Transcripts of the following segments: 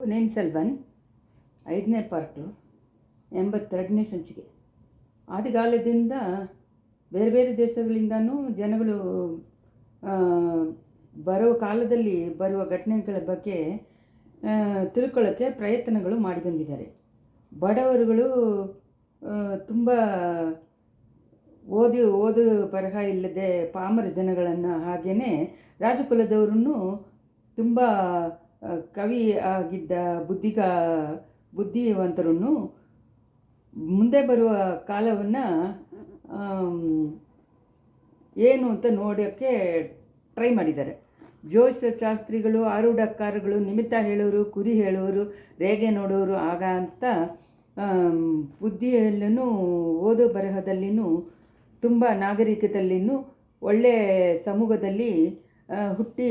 ಪೊನ್ನಿಯಿನ್ ಸೆಲ್ವನ್ 5ನೇ ಪಾರ್ಟು 82ನೇ ಸಂಚಿಕೆ. ಆದಿಕಾಲದಿಂದ ಬೇರೆ ಬೇರೆ ದೇಶಗಳಿಂದನೂ ಜನಗಳು ಬರೋ ಕಾಲದಲ್ಲಿ ಬರುವ ಘಟನೆಗಳ ಬಗ್ಗೆ ತಿಳ್ಕೊಳ್ಳೋಕ್ಕೆ ಪ್ರಯತ್ನಗಳು ಮಾಡಿ ಬಂದಿದ್ದಾರೆ. ಬಡವರುಗಳು ತುಂಬ ಓದು ಬರಹ ಇಲ್ಲದೆ ಪಾಮರ ಜನಗಳನ್ನು, ಹಾಗೆಯೇ ರಾಜಕುಲದವರನ್ನು ತುಂಬ ಕವಿ ಆಗಿದ್ದ ಬುದ್ಧಿವಂತರನ್ನು ಮುಂದೆ ಬರುವ ಕಾಲವನ್ನು ಏನು ಅಂತ ನೋಡೋಕ್ಕೆ ಟ್ರೈ ಮಾಡಿದ್ದಾರೆ. ಜ್ಯೋತಿಷ ಶಾಸ್ತ್ರಿಗಳು, ಆರೂಢಕಾರಗಳು, ನಿಮಿತ್ತ ಹೇಳೋರು, ಕುರಿ ಹೇಳೋರು, ರೇಗೆ ನೋಡೋರು ಆಗ ಅಂತ ಬುದ್ಧಿಯಲ್ಲೂ ಓದೋ ಬರಹದಲ್ಲಿನೂ ತುಂಬ ನಾಗರಿಕದಲ್ಲಿನೂ ಒಳ್ಳೆಯ ಸಮೂಹದಲ್ಲಿ ಹುಟ್ಟಿ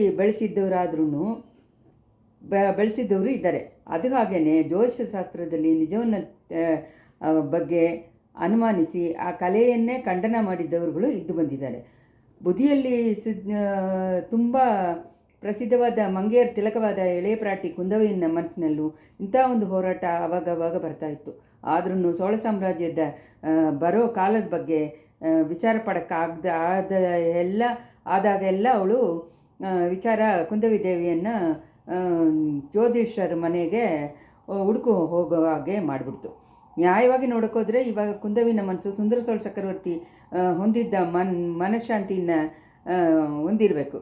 ಬೆಳೆಸಿದ್ದವರು ಇದ್ದಾರೆ. ಅದು ಹಾಗೆಯೇ ಜ್ಯೋತಿಷ ಶಾಸ್ತ್ರದಲ್ಲಿ ನಿಜವನ್ನು ಬಗ್ಗೆ ಅನುಮಾನಿಸಿ ಆ ಕಲೆಯನ್ನೇ ಖಂಡನ ಮಾಡಿದ್ದವರುಗಳು ಇದ್ದು ಬಂದಿದ್ದಾರೆ. ಬುದ್ಧಿಯಲ್ಲಿ ತುಂಬ ಪ್ರಸಿದ್ಧವಾದ ಮಂಗೆಯರ್ ತಿಲಕವಾದ ಎಳೆಯ ಪ್ರಾಟಿ ಕುಂದವೆಯನ್ನ ಮನಸ್ಸಿನಲ್ಲೂ ಇಂಥ ಒಂದು ಹೋರಾಟ ಆವಾಗ ಬರ್ತಾಯಿತ್ತು. ಆದ್ರೂ ಚೋಳ ಸಾಮ್ರಾಜ್ಯದ ಬರೋ ಕಾಲದ ಬಗ್ಗೆ ವಿಚಾರ ಆದಾಗೆಲ್ಲ ಅವಳು ವಿಚಾರ ಕುಂದವಿ ದೇವಿಯನ್ನು ಜ್ಯೋತಿಷರ ಮನೆಗೆ ಹುಡುಕು ಹೋಗೋ ಹಾಗೆ ಮಾಡಿಬಿಡ್ತು. ನ್ಯಾಯವಾಗಿ ನೋಡೋಕ್ಕೋದ್ರೆ ಇವಾಗ ಕುಂದವಿನ ಮನಸ್ಸು ಸುಂದರ ಚೋಳ ಚಕ್ರವರ್ತಿ ಹೊಂದಿದ್ದ ಮನಃಶಾಂತಿಯನ್ನು ಹೊಂದಿರಬೇಕು.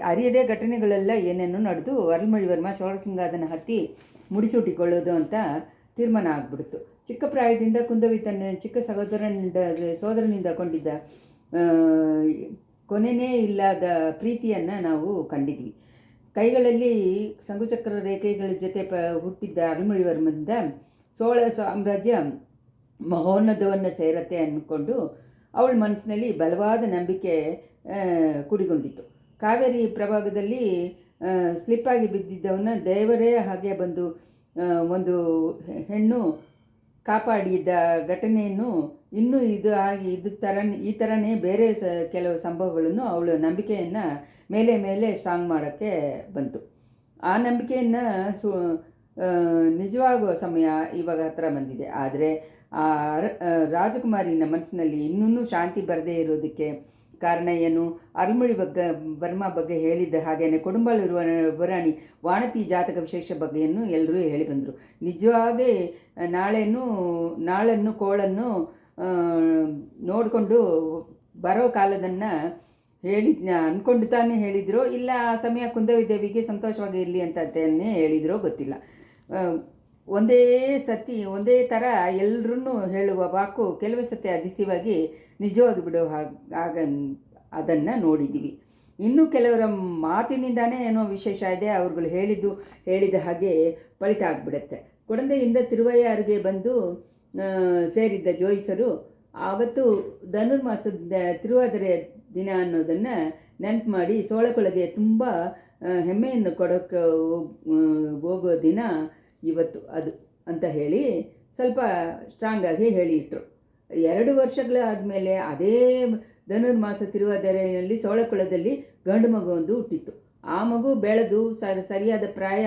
ಅರಿಯದೇ ಘಟನೆಗಳೆಲ್ಲ ಏನೇನೋ ನಡೆದು ಅರುಳ್ಮೊಳಿವರ್ಮ ಚೋಳಸಿಂಗಾದನ ಹತ್ತಿ ಮುಡಿಸೂಟಿಕೊಳ್ಳೋದು ಅಂತ ತೀರ್ಮಾನ ಆಗಿಬಿಡ್ತು. ಚಿಕ್ಕ ಪ್ರಾಯದಿಂದ ಕುಂದವಿ ತನ್ನ ಚಿಕ್ಕ ಸೋದರನಿಂದ ಕೊಂಡಿದ್ದ ಕೊನೆಯೇ ಇಲ್ಲದ ಪ್ರೀತಿಯನ್ನು ನಾವು ಕಂಡಿದ್ವಿ. ಕೈಗಳಲ್ಲಿ ಸಂಘುಚಕ್ರ ರೇಖೆಗಳ ಜೊತೆ ಹುಟ್ಟಿದ್ದ ಅರುಳ್ಮೊಳಿವರ್ಮನಿಂದ ಚೋಳ ಸಾಮ್ರಾಜ್ಯ ಮಹೋನ್ನತವನ್ನು ಸೇರತ್ತೆ ಅಂದ್ಕೊಂಡು ಅವಳ ಮನಸ್ಸಿನಲ್ಲಿ ಬಲವಾದ ನಂಬಿಕೆ ಕುಡಿಗೊಂಡಿತ್ತು. ಕಾವೇರಿ ಪ್ರಭಾಗದಲ್ಲಿ ಸ್ಲಿಪ್ಪಾಗಿ ಬಿದ್ದಿದ್ದವನ್ನ ದೇವರೇ ಹಾಗೆ ಬಂದು ಒಂದು ಹೆಣ್ಣು ಕಾಪಾಡಿದ್ದ ಘಟನೆಯನ್ನು ಇನ್ನೂ ಈ ಥರನೇ ಬೇರೆ ಕೆಲವು ಸಂಭವಗಳನ್ನು ಅವಳು ನಂಬಿಕೆಯನ್ನು ಮೇಲೆ ಸ್ಟ್ರಾಂಗ್ ಮಾಡೋಕ್ಕೆ ಬಂತು. ಆ ನಂಬಿಕೆಯನ್ನು ನಿಜವಾಗುವ ಸಮಯ ಇವಾಗ ಹತ್ರ ಬಂದಿದೆ. ಆದರೆ ಆ ರಾಜಕುಮಾರಿನ ಮನಸ್ಸಿನಲ್ಲಿ ಇನ್ನೂ ಶಾಂತಿ ಬರದೇ ಇರೋದಕ್ಕೆ ಕಾರಣ ಏನು? ಅರುಳ್ಮೊಳಿ ವರ್ಮ ಬಗ್ಗೆ ಹೇಳಿದ್ದ ಹಾಗೆಯೇ ಕೊಡುಂಬಾಳೂರು ಯುವರಾಣಿ ವಾಣತಿ ಜಾತಕ ವಿಶೇಷ ಬಗ್ಗೆಯನ್ನು ಎಲ್ಲರೂ ಹೇಳಿ ಬಂದರು. ನಿಜವಾಗಿ ನಾಳನ್ನು ಕೋಳನ್ನು ನೋಡಿಕೊಂಡು ಬರೋ ಕಾಲದನ್ನು ಅಂದ್ಕೊಂಡು ತಾನೇ ಹೇಳಿದ್ರು, ಇಲ್ಲ ಆ ಸಮಯ ಕುಂದವಿ ದೇವಿಗೆ ಸಂತೋಷವಾಗಿ ಇರಲಿ ಅಂತನೇ ಹೇಳಿದ್ರೋ ಗೊತ್ತಿಲ್ಲ. ಒಂದೇ ಥರ ಎಲ್ಲರೂ ಹೇಳುವ ವಾಕು ಕೆಲವು ಸತಿ ಅಧಿಸಿವಾಗಿ ನಿಜವಾಗಿ ಬಿಡೋ ಅದನ್ನು ನೋಡಿದ್ದೀವಿ. ಇನ್ನೂ ಕೆಲವರ ಮಾತಿನಿಂದಾನೇ ಏನೋ ವಿಶೇಷ ಇದೆ, ಅವ್ರುಗಳು ಹೇಳಿದ ಹಾಗೆ ಫಲಿತ ಆಗಿಬಿಡುತ್ತೆ. ಕೊಡಂದೆಯಿಂದ ತಿರುವಯ್ಯಾರಿಗೆ ಬಂದು ಸೇರಿದ್ದ ಜೋಯಿಸರು ಆವತ್ತು ಧನುರ್ಮಾಸದ ತಿರುವಾದರೆ ದಿನ ಅನ್ನೋದನ್ನು ನೆನಪು ಮಾಡಿ ಸೋಳಕೊಳಗೆ ತುಂಬ ಹೆಮ್ಮೆಯನ್ನು ಕೊಡೋಕ್ಕೆ ಹೋಗೋ ದಿನ ಇವತ್ತು ಅದು ಅಂತ ಹೇಳಿ ಸ್ವಲ್ಪ ಸ್ಟ್ರಾಂಗಾಗಿ ಹೇಳಿಟ್ರು. 2 ವರ್ಷಗಳಾದಮೇಲೆ ಅದೇ ಧನುರ್ಮಾಸ ತಿರುವಾದರೆಯಲ್ಲಿ ಸೋಳಕೊಳದಲ್ಲಿ ಗಂಡು ಮಗು ಒಂದು ಹುಟ್ಟಿತ್ತು. ಆ ಮಗು ಬೆಳೆದು ಸರಿಯಾದ ಪ್ರಾಯ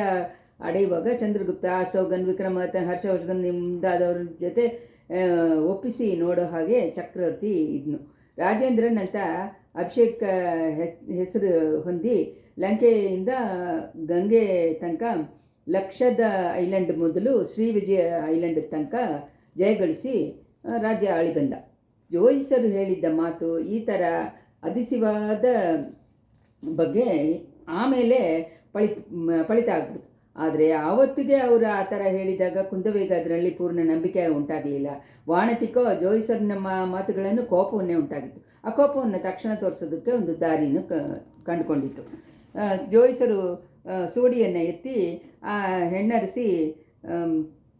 ಅಡೆಯುವಾಗ ಚಂದ್ರಗುಪ್ತ, ಅಶೋಕನ್, ವಿಕ್ರಮಾದಿತ್ಯ, ಹರ್ಷವರ್ಧನ್ ಮುಂದಾದವ್ರ ಜೊತೆ ಒಪ್ಪಿಸಿ ನೋಡೋ ಹಾಗೆ ಚಕ್ರವರ್ತಿ ಇದ್ನು. ರಾಜೇಂದ್ರನ್ ಅಂತ ಅಭಿಷೇಕ್ ಹೆಸರು ಹೊಂದಿ ಲಂಕೆಯಿಂದ ಗಂಗೆ ತನಕ ಲಕ್ಷದ ಐಲ್ಯಾಂಡ್ ಮೊದಲು ಶ್ರೀವಿಜಯ ಐಲ್ಯಾಂಡ್ ತನಕ ಜಯಗಳಿಸಿ ರಾಜ್ಯ ಆಳಿ ಬಂದ. ಜೋಯಿಸರು ಹೇಳಿದ್ದ ಮಾತು ಈ ಥರ ಅಧಿಸಿವಾದ ಬಗ್ಗೆ ಆಮೇಲೆ ಫಲಿತ ಆಗ್ಬಿಡ್ತು. ಆದರೆ ಆವತ್ತಿಗೆ ಅವರು ಆ ಥರ ಹೇಳಿದಾಗ ಕುಂದವಿಗೆ ಅದರಲ್ಲಿ ಪೂರ್ಣ ನಂಬಿಕೆ ಉಂಟಾಗಲಿಲ್ಲ. ವಾಣತಿಕೋ ಜೋಯಿಸರ್ನ ಮಾತುಗಳನ್ನು ಕೋಪವನ್ನೇ ಉಂಟಾಗಿತ್ತು. ಆ ಕೋಪವನ್ನು ತಕ್ಷಣ ತೋರಿಸೋದಕ್ಕೆ ಒಂದು ದಾರಿಯನ್ನು ಕಂಡುಕೊಂಡಿತ್ತು. ಜೋಯಿಸರು ಸೂಡಿಯನ್ನು ಎತ್ತಿ ಆ ಹೆಣ್ಣರಿಸಿ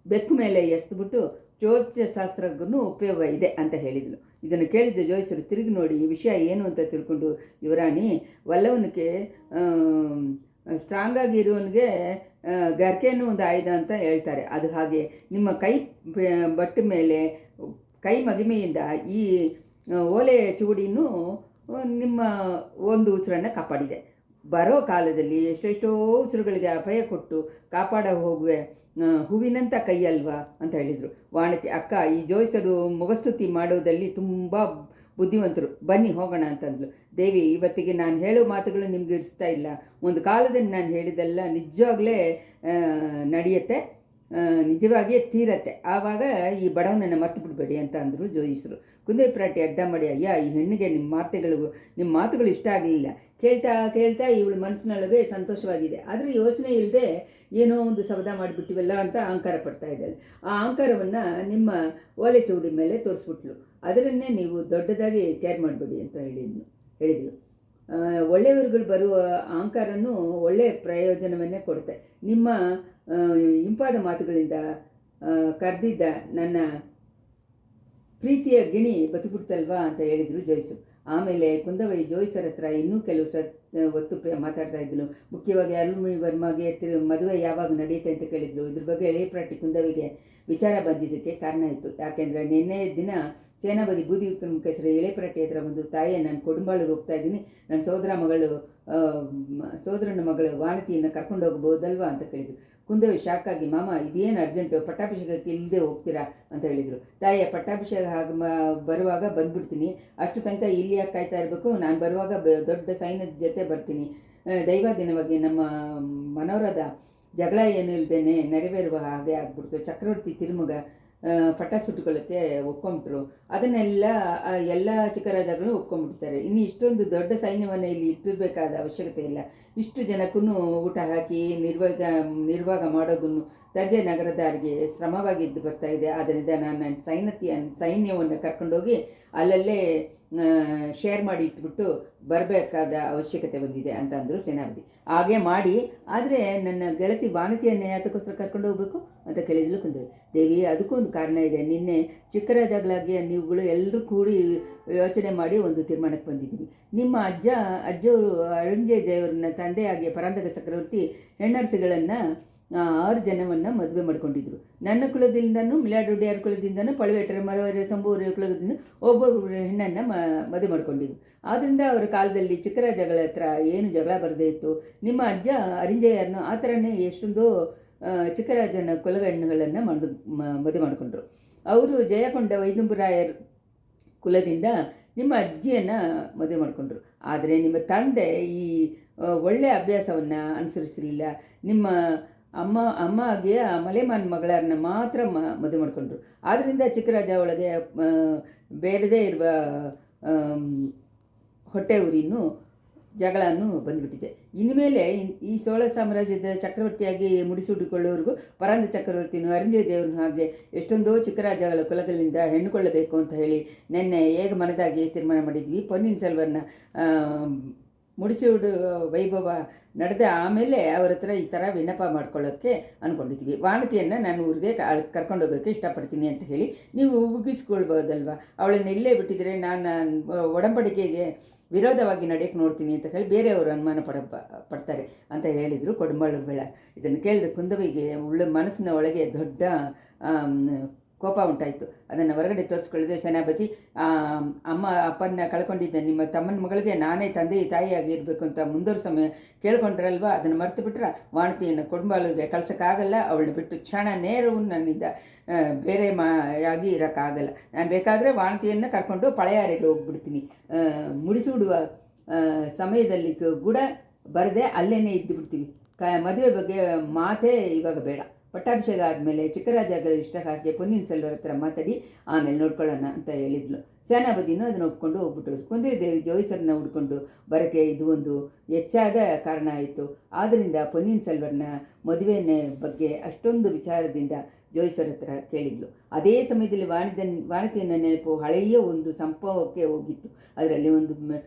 ಬೆಕ್ಕು ಮೇಲೆ ಎಸ್ದುಬಿಟ್ಟು ಜ್ಯೋತಿಷ ಶಾಸ್ತ್ರಕ್ಕೂ ಉಪಯೋಗ ಇದೆ ಅಂತ ಹೇಳಿದಳು. ಇದನ್ನು ಕೇಳಿದ ಜೋಯಿಸರು ತಿರುಗಿ ನೋಡಿ ಈ ವಿಷಯ ಏನು ಅಂತ ತಿಳ್ಕೊಂಡು, ಯುವರಾಣಿ ವಲ್ಲವನಿಗೆ ಸ್ಟ್ರಾಂಗಾಗಿ ಇರುವವನಿಗೆ ಗರ್ಕೆನೂ ಒಂದು ಆಯುಧ ಅಂತ ಹೇಳ್ತಾರೆ. ಅದು ಹಾಗೆ ನಿಮ್ಮ ಬಟ್ಟ ಮೇಲೆ ಕೈ ಮಗಿಮೆಯಿಂದ ಈ ಓಲೆ ಚೂಡಿನೂ ನಿಮ್ಮ ಒಂದು ಉಸಿರನ್ನು ಕಾಪಾಡಿದೆ. ಬರೋ ಕಾಲದಲ್ಲಿ ಎಷ್ಟೆಷ್ಟೋ ಉಸಿರುಗಳಿಗೆ ಅಭಯ ಕೊಟ್ಟು ಕಾಪಾಡ ಹೋಗುವೆ ಹೂವಿನಂಥ ಕೈಯಲ್ವಾ ಅಂತ ಹೇಳಿದರು. ವಾಣತಿ ಅಕ್ಕ, ಈ ಜೋಯಿಸರು ಮೊಗಸ್ತುತಿ ಮಾಡೋದಲ್ಲಿ ತುಂಬ ಬುದ್ಧಿವಂತರು, ಬನ್ನಿ ಹೋಗೋಣ ಅಂತಂದ್ಲು. ದೇವಿ, ಇವತ್ತಿಗೆ ನಾನು ಹೇಳೋ ಮಾತುಗಳು ನಿಮ್ಗೆ ಇಡಿಸ್ತಾ ಇಲ್ಲ. ಒಂದು ಕಾಲದಲ್ಲಿ ನಾನು ಹೇಳಿದೆಲ್ಲ ನಿಜವಾಗ್ಲೇ ನಡೆಯುತ್ತೆ, ನಿಜವಾಗಿಯೇ ತೀರತ್ತೆ. ಆವಾಗ ಈ ಬಡವನನ್ನು ಮರ್ತು ಬಿಡಬೇಡಿ ಅಂತ ಅಂದರು ಜೋಯಿಸರು. ಕುಂದೇವಿ ಪಿರಾಟಿ ಅಡ್ಡ ಮಾಡಿ, ಅಯ್ಯ, ಈ ಹೆಣ್ಣಿಗೆ ನಿಮ್ಮ ಮಾತುಗಳು ಇಷ್ಟ ಆಗಲಿಲ್ಲ. ಕೇಳ್ತಾ ಕೇಳ್ತಾ ಇವಳು ಮನಸ್ಸಿನೊಳಗೆ ಸಂತೋಷವಾಗಿದೆ, ಆದರೆ ಯೋಚನೆ ಇಲ್ಲದೆ ಏನೋ ಒಂದು ಶಬ್ದ ಮಾಡಿಬಿಟ್ಟಿವಲ್ಲ ಅಂತ ಅಹಂಕಾರ ಪಡ್ತಾ ಇದ್ದಾಳೆ. ಆ ಅಹಂಕಾರವನ್ನು ನಿಮ್ಮ ಓಲೆ ಚೌಡಿ ಮೇಲೆ ತೋರಿಸ್ಬಿಟ್ಲು. ಅದರನ್ನೇ ನೀವು ದೊಡ್ಡದಾಗಿ ಕೇರ್ ಮಾಡಬೇಡಿ ಅಂತ ಹೇಳಿದರು. ಒಳ್ಳೆಯವರುಗಳು ಬರುವ ಅಹಂಕಾರನೂ ಒಳ್ಳೆಯ ಪ್ರಯೋಜನವನ್ನೇ ಕೊಡುತ್ತೆ. ನಿಮ್ಮ ಇಂಪಾದ ಮಾತುಗಳಿಂದ ಕರೆದಿದ್ದ ನನ್ನ ಪ್ರೀತಿಯ ಗಿಣಿ ಬದುಕ್ಬಿಡ್ತಲ್ವಾ ಅಂತ ಹೇಳಿದರು ಜೋಯಿಸರು. ಆಮೇಲೆ ಕುಂದವೈ ಜೋಯಿಸರ ಹತ್ರ ಇನ್ನೂ ಕೆಲವು ಹೊತ್ತು ಮಾತಾಡ್ತಾ ಇದ್ದರು. ಮುಖ್ಯವಾಗಿ ಅರುಳ್ಮೊಳಿ ವರ್ಮಗೆ ಮದುವೆ ಯಾವಾಗ ನಡೆಯುತ್ತೆ ಅಂತ ಕೇಳಿದರು. ಇದ್ರ ಬಗ್ಗೆ ಎಳೆಯ ಪ್ರಾಟಿ ಕುಂದವಿಗೆ ವಿಚಾರ ಬಂದಿದ್ದಕ್ಕೆ ಕಾರಣ ಇತ್ತು. ಯಾಕೆಂದರೆ ನಿನ್ನೆ ದಿನ ಸೇನಾಪತಿ ಬೂದಿ ವಿಕ್ರಮಕೇಸರಿ ಎಳೆಪರಾಟಿ ಹತ್ರ ಬಂದು, ತಾಯಿಯ ನಾನು ಕೊಡುಂಬಾಳೂರು ಹೋಗ್ತಾ ಇದ್ದೀನಿ, ನನ್ನ ಸೋದರನ ಮಗಳು ವಾನತಿಯನ್ನು ಕರ್ಕೊಂಡು ಹೋಗ್ಬೋದಲ್ವಾ ಅಂತ ಕೇಳಿದರು. ಕುಂದವಿ ಶಾಕಾಗಿ, ಮಾಮ ಇದೇನು ಅರ್ಜೆಂಟು, ಪಟ್ಟಾಭಿಷೇಕಕ್ಕೆ ಇಲ್ಲದೆ ಹೋಗ್ತೀರಾ ಅಂತ ಹೇಳಿದರು. ತಾಯಿಯ ಪಟ್ಟಾಭಿಷೇಕ ಬರುವಾಗ ಬಂದುಬಿಡ್ತೀನಿ, ಅಷ್ಟು ತನಕ ಇಲ್ಲಿ ಯಾಕೆ ಕಾಯ್ತಾ ಇರಬೇಕು, ನಾನು ಬರುವಾಗ ದೊಡ್ಡ ಸೈನ್ಯದ ಜೊತೆ ಬರ್ತೀನಿ. ದೈವಾಧೀನವಾಗಿ ನಮ್ಮ ಮನೋರದ ಜಗಳ ಏನೂ ಇಲ್ಲದೇನೆ ನೆರವೇರುವ ಹಾಗೆ ಆಗ್ಬಿಡ್ತು. ಚಕ್ರವರ್ತಿ ತಿರುಮಗ ಪಟ್ಟ ಸುಟ್ಟುಕೊಳ್ಳೋಕ್ಕೆ ಒಪ್ಕೊಂಬಿಟ್ರು. ಅದನ್ನೆಲ್ಲ ಎಲ್ಲ ಚಿಕ್ಕರಾಜಗಳು ಒಪ್ಕೊಂಡ್ಬಿಡ್ತಾರೆ. ಇನ್ನು ಇಷ್ಟೊಂದು ದೊಡ್ಡ ಸೈನ್ಯವನ್ನು ಇಲ್ಲಿ ಇಟ್ಟಿರಬೇಕಾದ ಅವಶ್ಯಕತೆ ಇಲ್ಲ. ಇಷ್ಟು ಜನಕ್ಕೂ ಊಟ ಹಾಕಿ ನಿರ್ವಾಹ ಮಾಡೋದನ್ನು ತರ್ಜೆ ನಗರದಾರಿಗೆ ಶ್ರಮವಾಗಿದ್ದು ಬರ್ತಾ ಇದೆ. ಆದ್ದರಿಂದ ನಾನು ಸೈನ್ಯವನ್ನು ಕರ್ಕೊಂಡೋಗಿ ಅಲ್ಲಲ್ಲೇ ಶೇರ್ ಮಾಡಿ ಇಟ್ಬಿಟ್ಟು ಬರಬೇಕಾದ ಅವಶ್ಯಕತೆ ಬಂದಿದೆ ಅಂತ ಅಂದರು ಸೇನಾಪತಿ. ಹಾಗೆ ಮಾಡಿ, ಆದರೆ ನನ್ನ ಗೆಳತಿ ವಾನತಿಯನ್ನೇ ಅದಕ್ಕೋಸ್ಕರ ಕರ್ಕೊಂಡು ಹೋಗ್ಬೇಕು ಅಂತ ಕೇಳಿದ್ಲು ಕುಂದವಿ. ದೇವಿ, ಅದಕ್ಕೂ ಒಂದು ಕಾರಣ ಇದೆ. ನಿನ್ನೆ ಚಿಕ್ಕರಾಜಗಳಾಗಿ ನೀವುಗಳು ಎಲ್ಲರೂ ಕೂಡಿ ಯೋಚನೆ ಮಾಡಿ ಒಂದು ತೀರ್ಮಾನಕ್ಕೆ ಬಂದಿದ್ದೀವಿ. ನಿಮ್ಮ ಅಜ್ಜವರು ಅರಂಜಯ ದೇವರನ್ನ ತಂದೆಯಾಗಿ ಪರಾಂತಕ ಚಕ್ರವರ್ತಿ ಹೆಣ್ಣರಸುಗಳನ್ನು 6 ಜನವನ್ನು ಮದುವೆ ಮಾಡಿಕೊಂಡಿದ್ರು. ನನ್ನ ಕುಲದಿಂದನೂ, ಮಿಲಾಡೊಡೆಯರ ಕುಲದಿಂದನೂ, ಪಳವೇಟರ ಮರವರ ಸಂಭೂರ ಕುಲದಿಂದ ಒಬ್ಬೊಬ್ಬರು ಹೆಣ್ಣನ್ನು ಮದುವೆ ಮಾಡಿಕೊಂಡಿದ್ರು. ಆದ್ದರಿಂದ ಅವರ ಕಾಲದಲ್ಲಿ ಚಿಕ್ಕರಾಜಗಳ ಹತ್ರ ಏನು ಜಗಳ ಬರದೇ ಇತ್ತು. ನಿಮ್ಮ ಅಜ್ಜ ಅರಿಂಜಯರನ್ನು ಆ ಥರನೇ ಎಷ್ಟೊಂದೋ ಚಿಕ್ಕರಾಜನ ಕುಲಗಣ್ಣುಗಳನ್ನು ಮದುವೆ ಮಾಡಿಕೊಂಡ್ರು. ಅವರು ಜಯಕೊಂಡ ವೈದುಂಬರಾಯರ್ ಕುಲದಿಂದ ನಿಮ್ಮ ಅಜ್ಜಿಯನ್ನು ಮದುವೆ ಮಾಡಿಕೊಂಡ್ರು. ಆದರೆ ನಿಮ್ಮ ತಂದೆ ಈ ಒಳ್ಳೆಯ ಅಭ್ಯಾಸವನ್ನು ಅನುಸರಿಸಲಿಲ್ಲ. ನಿಮ್ಮ ಅಮ್ಮಗೆ ಮಲೆಮಾನ್ ಮಗಳರನ್ನ ಮಾತ್ರ ಮದುವೆ ಮಾಡಿಕೊಂಡ್ರು. ಆದ್ದರಿಂದ ಚಿಕ್ಕರಾಜ ಒಳಗೆ ಬೇರೆದೇ ಇರುವ ಹೊಟ್ಟೆ ಉರಿನೂ ಜಗಳನೂ ಬಂದುಬಿಟ್ಟಿದೆ. ಇನ್ಮೇಲೆ ಈ ಚೋಳ ಸಾಮ್ರಾಜ್ಯದ ಚಕ್ರವರ್ತಿಯಾಗಿ ಮುಡಿಸೂಡಿಕೊಳ್ಳೋರಿಗೂ ಪರಾಂದ ಚಕ್ರವರ್ತಿನೂ ಅರಿಂಜಯ ದೇವ್ರನ್ನ ಹಾಗೆ ಎಷ್ಟೊಂದೋ ಚಿಕ್ಕರಾಜಗಳ ಕುಲಗಳಿಂದ ಹೆಣ್ಣುಕೊಳ್ಳಬೇಕು ಅಂತ ಹೇಳಿ ನೆನ್ನೆ ಹೇಗೆ ಮನದಾಗಿ ತೀರ್ಮಾನ ಮಾಡಿದ್ವಿ. ಪೊನ್ನಿಯಿನ್ ಸೆಲ್ವರನ್ನ ಮುಡಿಸೂಡು ವೈಭವ ನಡೆದ ಆಮೇಲೆ ಅವರ ಹತ್ರ ಈ ಥರ ವಿಣ್ಣಪ ಮಾಡ್ಕೊಳ್ಳೋಕ್ಕೆ ಅಂದ್ಕೊಂಡಿದ್ವಿ. ವಾನತಿಯನ್ನು ನಾನು ಊರಿಗೆ ಕರ್ಕೊಂಡೋಗೋಕ್ಕೆ ಇಷ್ಟಪಡ್ತೀನಿ ಅಂತ ಹೇಳಿ ನೀವು ಮುಗಿಸ್ಕೊಳ್ಬೋದಲ್ವ. ಅವಳನ್ನು ಇಲ್ಲೇ ಬಿಟ್ಟಿದ್ರೆ ನಾನು ಒಡಂಬಡಿಕೆಗೆ ವಿರೋಧವಾಗಿ ನಡೆಯೋಕ್ಕೆ ನೋಡ್ತೀನಿ ಅಂತ ಹೇಳಿ ಬೇರೆಯವರು ಅನುಮಾನ ಪಡ್ತಾರೆ ಅಂತ ಹೇಳಿದರು ಕೊಡುಂಬಾಳೂರು ಬೇಳ. ಇದನ್ನು ಕೇಳಿದ ಕುಂದವಿಗೆ ಮನಸ್ಸಿನ ಒಳಗೆ ದೊಡ್ಡ ಕೋಪ ಉಂಟಾಯಿತು. ಅದನ್ನು ಹೊರಗಡೆ ತೋರಿಸ್ಕೊಳ್ಳದೆ ಸೇನಾಪತಿ, ಅಪ್ಪನ ಕಳ್ಕೊಂಡಿದ್ದ ನಿಮ್ಮ ತಮ್ಮನ ಮಗಳಿಗೆ ನಾನೇ ತಂದೆ ತಾಯಿಯಾಗಿ ಇರಬೇಕು ಅಂತ ಮುಂದೋರು ಸಮಯ ಕೇಳ್ಕೊಂಡ್ರಲ್ವ, ಅದನ್ನು ಮರೆತು ಬಿಟ್ರೆ ವಾಣತಿಯನ್ನು ಕೊಡುಂಬಾಳೂರಿಗೆ ಕಳ್ಸೋಕ್ಕಾಗಲ್ಲ. ಅವಳನ್ನ ಬಿಟ್ಟು ಕ್ಷಣ ನೇರವು ನನ್ನಿಂದ ಬೇರೆ ಆಗಿ ಇರೋಕ್ಕಾಗಲ್ಲ. ನಾನು ಬೇಕಾದರೆ ವಾಣತಿಯನ್ನು ಕರ್ಕೊಂಡು ಪಳೆಯಾರಿಗೆ ಹೋಗ್ಬಿಡ್ತೀನಿ. ಮುಡಿಸೂಡುವ ಸಮಯದಲ್ಲಿ ಕೂಡ ಬರದೆ ಅಲ್ಲೇ ಇದ್ದು ಬಿಡ್ತೀವಿ. ಮದುವೆ ಬಗ್ಗೆ ಮಾತೇ ಇವಾಗ ಬೇಡ. ಪಟ್ಟಾಭಿಷೇಕ ಆದಮೇಲೆ ಚಿಕ್ಕರಾಜಗಳ ಇಷ್ಟ ಹಾಕಿ ಪೊನ್ನಿಯಿನ್ ಸೆಲ್ವರ ಹತ್ರ ಮಾತಾಡಿ ಆಮೇಲೆ ನೋಡ್ಕೊಳ್ಳೋಣ ಅಂತ ಹೇಳಿದ್ಲು. ಸೇನಾಪತಿನೂ ಅದನ್ನು ಒಪ್ಕೊಂಡು ಹೋಗ್ಬಿಟ್ರು. ಕುಂದವಿ ಜೋಯಿಸರನ್ನ ಹುಡ್ಕೊಂಡು ಬರೋಕ್ಕೆ ಇದು ಒಂದು ಹೆಚ್ಚಾದ ಕಾರಣ ಆಯಿತು. ಆದ್ದರಿಂದ ಪೊನ್ನಿಯಿನ್ ಸೆಲ್ವರನ್ನ ಮದುವೆಯ ಬಗ್ಗೆ ಅಷ್ಟೊಂದು ವಿಚಾರದಿಂದ ಜೋಯಿಸರ ಹತ್ರ ಕೇಳಿದ್ಲು. ಅದೇ ಸಮಯದಲ್ಲಿ ವಾನತಿಯನ್ನು ನೆನಪು ಹಳೆಯ ಒಂದು ಸಂಭವಕ್ಕೆ ಹೋಗಿತ್ತು. ಅದರಲ್ಲಿ ಒಂದು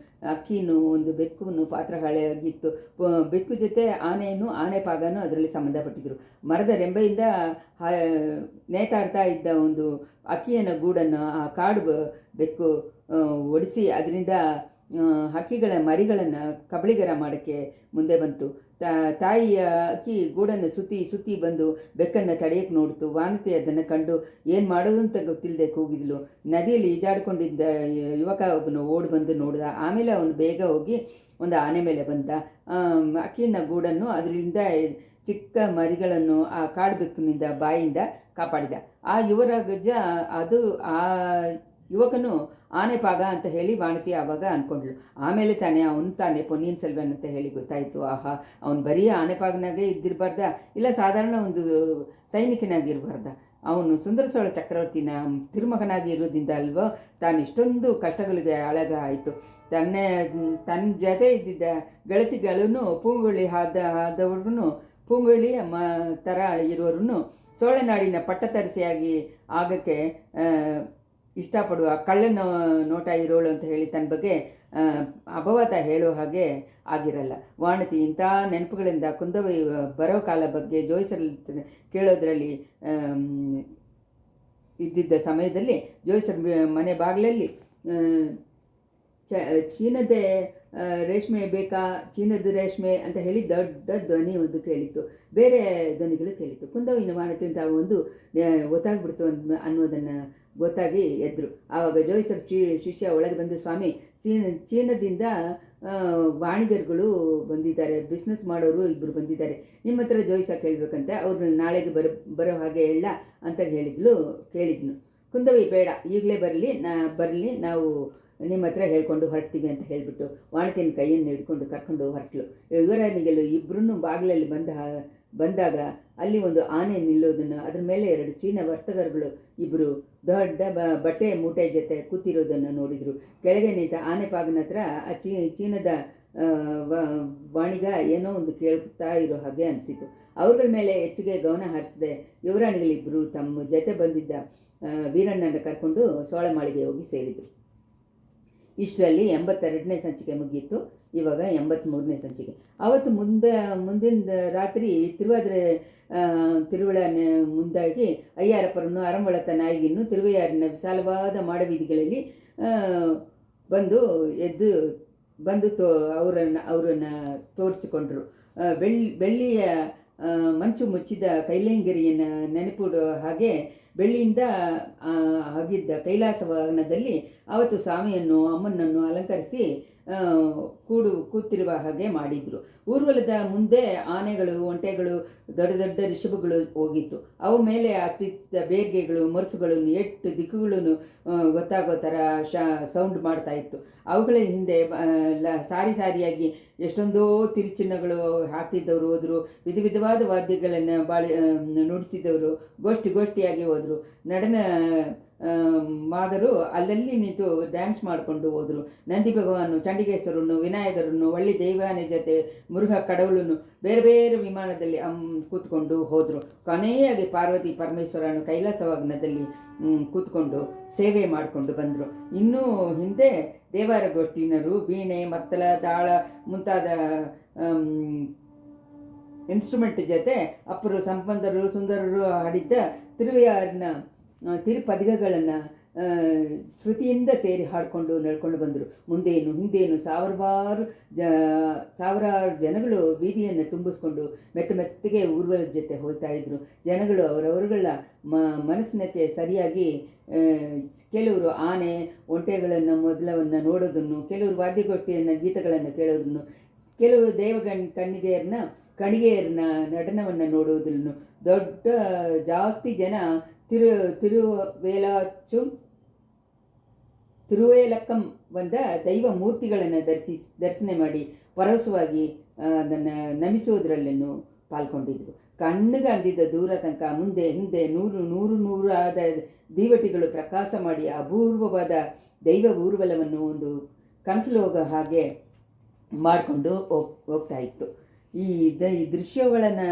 ಅಕ್ಕಿನೂ ಒಂದು ಬೆಕ್ಕುನು ಪಾತ್ರ ಹಳೆಯಾಗಿತ್ತು. ಬೆಕ್ಕು ಜೊತೆ ಆನೆ ಪಾಗನೂ ಅದರಲ್ಲಿ ಸಂಬಂಧಪಟ್ಟಿದ್ದರು. ಮರದ ರೆಂಬೆಯಿಂದ ನೇತಾಡ್ತಾ ಇದ್ದ ಒಂದು ಅಕ್ಕಿಯನ್ನು ಗೂಡನ್ನು ಆ ಕಾಡು ಬೆಕ್ಕು ಒಡಿಸಿ ಅದರಿಂದ ಹಕ್ಕಿಗಳ ಮರಿಗಳನ್ನು ಕಬಳಿಗರ ಮಾಡೋಕ್ಕೆ ಮುಂದೆ ಬಂತು. ತಾಯಿಯ ಅಕ್ಕಿ ಗೂಡನ್ನು ಸುತ್ತಿ ಸುತ್ತಿ ಬಂದು ಬೆಕ್ಕನ್ನು ತಡೆಯಕ್ಕೆ ನೋಡ್ತು. ವಾನತಿ ಅದನ್ನು ಕಂಡು ಏನು ಮಾಡೋದು ಅಂತ ಗೊತ್ತಿಲ್ಲದೆ ಕೂಗಿದ್ಲು. ನದಿಯಲ್ಲಿ ಈಜಾಡ್ಕೊಂಡಿದ್ದ ಯುವಕ ಒಬ್ಬನು ಓಡಿ ಬಂದು ನೋಡಿದ. ಆಮೇಲೆ ಅವನು ಬೇಗ ಹೋಗಿ ಒಂದು ಆನೆ ಮೇಲೆ ಬಂದ. ಅಕ್ಕಿನ ಗೂಡನ್ನು ಅದರಿಂದ ಚಿಕ್ಕ ಮರಿಗಳನ್ನು ಆ ಕಾಡುಬೆಕ್ಕಿನಿಂದ ಬಾಯಿಂದ ಕಾಪಾಡಿದ. ಆ ಯುವರಾಜ ಅದು ಆ ಯುವಕನು ಆನೆ ಪಾಗ ಅಂತ ಹೇಳಿ ವಾನತಿ ಆವಾಗ ಅಂದ್ಕೊಂಡ್ಳು. ಆಮೇಲೆ ತಾನೇ ಪೊನ್ನಿಯಿನ್ ಸೆಲ್ವನ್ ಅಂತ ಹೇಳಿ ಗೊತ್ತಾಯಿತು. ಆಹಾ, ಅವನು ಬರೀ ಆನೆಪಾಗನಾಗೆ ಇದ್ದಿರಬಾರ್ದ, ಇಲ್ಲ ಸಾಧಾರಣ ಒಂದು ಸೈನಿಕನಾಗಿರಬಾರ್ದ, ಅವನು ಸುಂದರ ಚೋಳ ಚಕ್ರವರ್ತಿನ ತಿರುಮಗನಾಗಿ ಇರೋದ್ರಿಂದ ಅಲ್ವೋ ತಾನು ಇಷ್ಟೊಂದು ಕಷ್ಟಗಳಿಗೆ ಆಳಗ ಆಯಿತು. ತನ್ನ ಜೊತೆ ಇದ್ದಿದ್ದ ಗೆಳತಿಗಳೂ ಪೂಂಗುಳಿ ಆದವ್ರೂ ಪೂಂಗುಳಿ ಥರ ಇರೋರು ಸೋಳೆನಾಡಿನ ಪಟ್ಟತರಿಸಿಯಾಗಿ ಆಗಕ್ಕೆ ಇಷ್ಟಪಡುವ ಕಳ್ಳನ ನೋಟ ಇರೋಳು ಅಂತ ಹೇಳಿ ತನ್ನ ಬಗ್ಗೆ ಅಪವಾದ ಹೇಳೋ ಹಾಗೆ ಆಗಿರಲ್ಲ. ವಾನತಿ ಇಂಥ ನೆನಪುಗಳಿಂದ ಕುಂದವಿ ಬರೋ ಕಾಲ ಬಗ್ಗೆ ಜೋಯಿಸರಲ್ಲಿ ಕೇಳೋದ್ರಲ್ಲಿ ಇದ್ದಿದ್ದ ಸಮಯದಲ್ಲಿ ಜೋಯಿಸರ ಮನೆ ಬಾಗಿಲಲ್ಲಿ ಚೀನದ ರೇಷ್ಮೆ ಬೇಕಾ, ಚೀನದ ರೇಷ್ಮೆ ಅಂತ ಹೇಳಿ ದೊಡ್ಡ ಧ್ವನಿ ಒಂದು ಕೇಳಿತ್ತು. ಬೇರೆ ಧ್ವನಿಗಳು ಕೇಳಿತ್ತು. ಕುಂದವಿನ ವಾನತಿ ಅಂತ ಒಂದು ಗೊತ್ತಾಗ್ಬಿಡ್ತು ಅನ್ನೋದನ್ನು ಗೊತ್ತಾಗಿ ಎದ್ರು. ಆವಾಗ ಜೋಯಿಸರ ಶಿಷ್ಯ ಒಳಗೆ ಬಂದು, ಸ್ವಾಮಿ, ಚೀನದಿಂದ ವಾಣಿಗರುಗಳು ಬಂದಿದ್ದಾರೆ, ಬಿಸ್ನೆಸ್ ಮಾಡೋರು ಇಬ್ಬರು ಬಂದಿದ್ದಾರೆ, ನಿಮ್ಮ ಹತ್ರ ಜೋಯಿಸ ಕೇಳಬೇಕಂತೆ, ಅವ್ರನ್ನ ನಾಳೆಗೆ ಬರೋ ಹಾಗೆ ಹೇಳ ಅಂತ ಕೇಳಿದ್ನು. ಕುಂದವಿ, ಬೇಡ, ಈಗಲೇ ಬರಲಿ, ನಾವು ನಿಮ್ಮ ಹತ್ರ ಹೇಳ್ಕೊಂಡು ಹೊರಡ್ತೀವಿ ಅಂತ ಹೇಳಿಬಿಟ್ಟು ವಾನತಿನ ಕೈಯನ್ನು ಹಿಡ್ಕೊಂಡು ಕರ್ಕೊಂಡು ಹೊರಟಳು. ಯುವರಾಣಿಗೆಲ್ಲ ಇಬ್ಬರೂ ಬಾಗಿಲಲ್ಲಿ ಬಂದಾಗ ಅಲ್ಲಿ ಒಂದು ಆನೆ ನಿಲ್ಲೋದನ್ನು, ಅದ್ರ ಮೇಲೆ 2 ಚೀನ ವರ್ತಕರುಗಳು ಇಬ್ಬರು ದೊಡ್ಡ ಬಟ್ಟೆ ಮೂಟೆ ಜೊತೆ ಕೂತಿರೋದನ್ನು ನೋಡಿದರು. ಕೆಳಗೆ ನಿಂತ ಆನೆ ಪಾಗನ ಹತ್ರ ಆ ಚೀನದ ವಾಣಿಗ ಏನೋ ಒಂದು ಕೇಳ್ತಾ ಇರೋ ಹಾಗೆ ಅನಿಸಿತು. ಅವ್ರಗಳ ಮೇಲೆ ಹೆಚ್ಚಿಗೆ ಗಮನ ಹರಿಸದೆ ಯುವರಾಣಿಗಳಿಬ್ಬರು ತಮ್ಮ ಜೊತೆ ಬಂದಿದ್ದ ವೀರಣ್ಣನ ಕರ್ಕೊಂಡು ಸೋಳಮಾಳಿಗೆ ಹೋಗಿ ಸೇರಿದರು. ಇಷ್ಟರಲ್ಲಿ 82ನೇ ಸಂಚಿಕೆ ಮುಗಿಯಿತು. ಇವಾಗ 83ನೇ ಸಂಚಿಕೆ. ಅವತ್ತು ಮುಂದಿನ ರಾತ್ರಿ ತಿರುವಳ ಮುಂದಾಗಿ ಅಯ್ಯಾರಪ್ಪರನ್ನು ಅರಂವಳತ ನಾಯಿಗಿನ್ನು ತಿರುವಯ್ಯಾರಿನ ವಿಶಾಲವಾದ ಮಾಡಬೀದಿಗಳಲ್ಲಿ ಬಂದು ಅವರನ್ನು ತೋರಿಸಿಕೊಂಡ್ರು. ಬೆಳ್ಳಿಯ ಮಂಚು ಮುಚ್ಚಿದ ಕೈಲೇಂಗಿರಿಯನ್ನು ನೆನಪಿಡೋ ಹಾಗೆ ಬೆಳ್ಳಿಯಿಂದ ಆಗಿದ್ದ ಕೈಲಾಸ ವಾಹನದಲ್ಲಿ ಅವತ್ತು ಸ್ವಾಮಿಯನ್ನು ಅಮ್ಮನನ್ನು ಅಲಂಕರಿಸಿ ಕೂತಿರುವ ಹಾಗೆ ಮಾಡಿದರು. ಊರ್ವಲದ ಮುಂದೆ ಆನೆಗಳು, ಒಂಟೆಗಳು, ದೊಡ್ಡ ದೊಡ್ಡ ರಿಷಭಗಳು ಹೋಗಿತ್ತು. ಅವು ಮೇಲೆ ಹತ್ತಿದ ಬೇರ್ಗೆಗಳು, ಮೊರಸುಗಳು 8 ದಿಕ್ಕುಗಳನ್ನು ಗೊತ್ತಾಗೋ ಥರ ಸೌಂಡ್ ಮಾಡ್ತಾ ಇತ್ತು. ಅವುಗಳ ಹಿಂದೆ ಸಾರಿಯಾಗಿ ಎಷ್ಟೊಂದೋ ತಿರುಚಿನ್ನಗಳು ಹಾಕ್ತಿದ್ದವರು ಹೋದರು. ವಿಧವಾದ ವಾದ್ಯಗಳನ್ನು ನುಡಿಸಿದವರು ಗೋಷ್ಠಿಯಾಗಿ ಹೋದರು. ನಡೆನ ಮಾದರು ಅಲ್ಲಲ್ಲಿ ನಿಂತು ಡ್ಯಾನ್ಸ್ ಮಾಡಿಕೊಂಡು ಹೋದರು. ನಂದಿ ಭಗವಾನು, ಚಂಡಿಕೇಶ್ವರನ್ನು, ವಿನಾಯಕರನ್ನು, ಒಳ್ಳಿ ದೈವಾನೆ ಜೊತೆ ಮುರುಘ ಕಡவுಳನ್ನು ಬೇರೆ ಬೇರೆ ವಿಮಾನದಲ್ಲಿ ಕೂತ್ಕೊಂಡು ಹೋದರು. ಕೊನೆಯಾಗಿ ಪಾರ್ವತಿ ಪರಮೇಶ್ವರನು ಕೈಲಾಸವಾಗ್ನದಲ್ಲಿ ಕೂತ್ಕೊಂಡು ಸೇವೆ ಮಾಡಿಕೊಂಡು ಬಂದರು. ಇನ್ನೂ ಹಿಂದೆ ದೇವಾರ ಗೋಷ್ಠಿನರು ವೀಣೆ, ಮತ್ತಲ, ತಾಳ ಮುಂತಾದ ಇನ್ಸ್ಟ್ರೂಮೆಂಟ್ ಜೊತೆ ಅಪ್ಪರು, ಸಂಪಂದರು, ಸುಂದರರು ಹಾಡಿದ್ದ ತಿರುವೆಯಾರಿನ ತಿರುಪದಿಗಗಳನ್ನು ಶ್ರುತಿಯಿಂದ ಸೇರಿ ಹಾಡಿಕೊಂಡು ನಡ್ಕೊಂಡು ಬಂದರು. ಮುಂದೇನು ಹಿಂದೇನು ಸಾವಿರಾರು ಜನಗಳು ಬೀದಿಯನ್ನು ತುಂಬಿಸ್ಕೊಂಡು ಮೆತ್ತಗೆ ಊರ್ವಲದ ಜೊತೆ ಹೋಗ್ತಾ ಇದ್ರು. ಜನಗಳು ಅವರವರುಗಳ ಮನಸ್ಸಿನಕ್ಕೆ ಸರಿಯಾಗಿ ಕೆಲವರು ಆನೆ, ಒಂಟೆಗಳನ್ನು ಮೊದಲವನ್ನು ನೋಡೋದನ್ನು, ಕೆಲವರು ವಾದ್ಯಗೋಷ್ಠಿಯನ್ನು, ಗೀತಗಳನ್ನು ಕೇಳೋದನ್ನು, ಕೆಲವು ಕಣಿಗೆಯರನ್ನ ನಟನವನ್ನು ನೋಡುವುದನ್ನು, ಜಾಸ್ತಿ ಜನ ತಿರುವೇಲಕ್ಕಂ ಬಂದ ದೈವ ಮೂರ್ತಿಗಳನ್ನು ದರ್ಶನ ಮಾಡಿ ಪರವಶವಾಗಿ ಅದನ್ನು ನಮಿಸುವುದರಲ್ಲೂ ಪಾಲ್ಗೊಂಡಿದ್ದರು. ಕಣ್ಣಿಗೆ ಅಂದಿದ್ದ ದೂರ ತನಕ ಮುಂದೆ ಹಿಂದೆ ನೂರು ಆದ ದೀವಟಿಗಳು ಪ್ರಕಾಶ ಮಾಡಿ ಅಪೂರ್ವವಾದ ದೈವ ಊರ್ವಲವನ್ನು ಒಂದು ಕನಸಲು ಹೋಗೋ ಹಾಗೆ ಮಾಡಿಕೊಂಡು ಹೋಗ್ತಾ ಇತ್ತು. ಈ ದೃಶ್ಯಗಳನ್ನು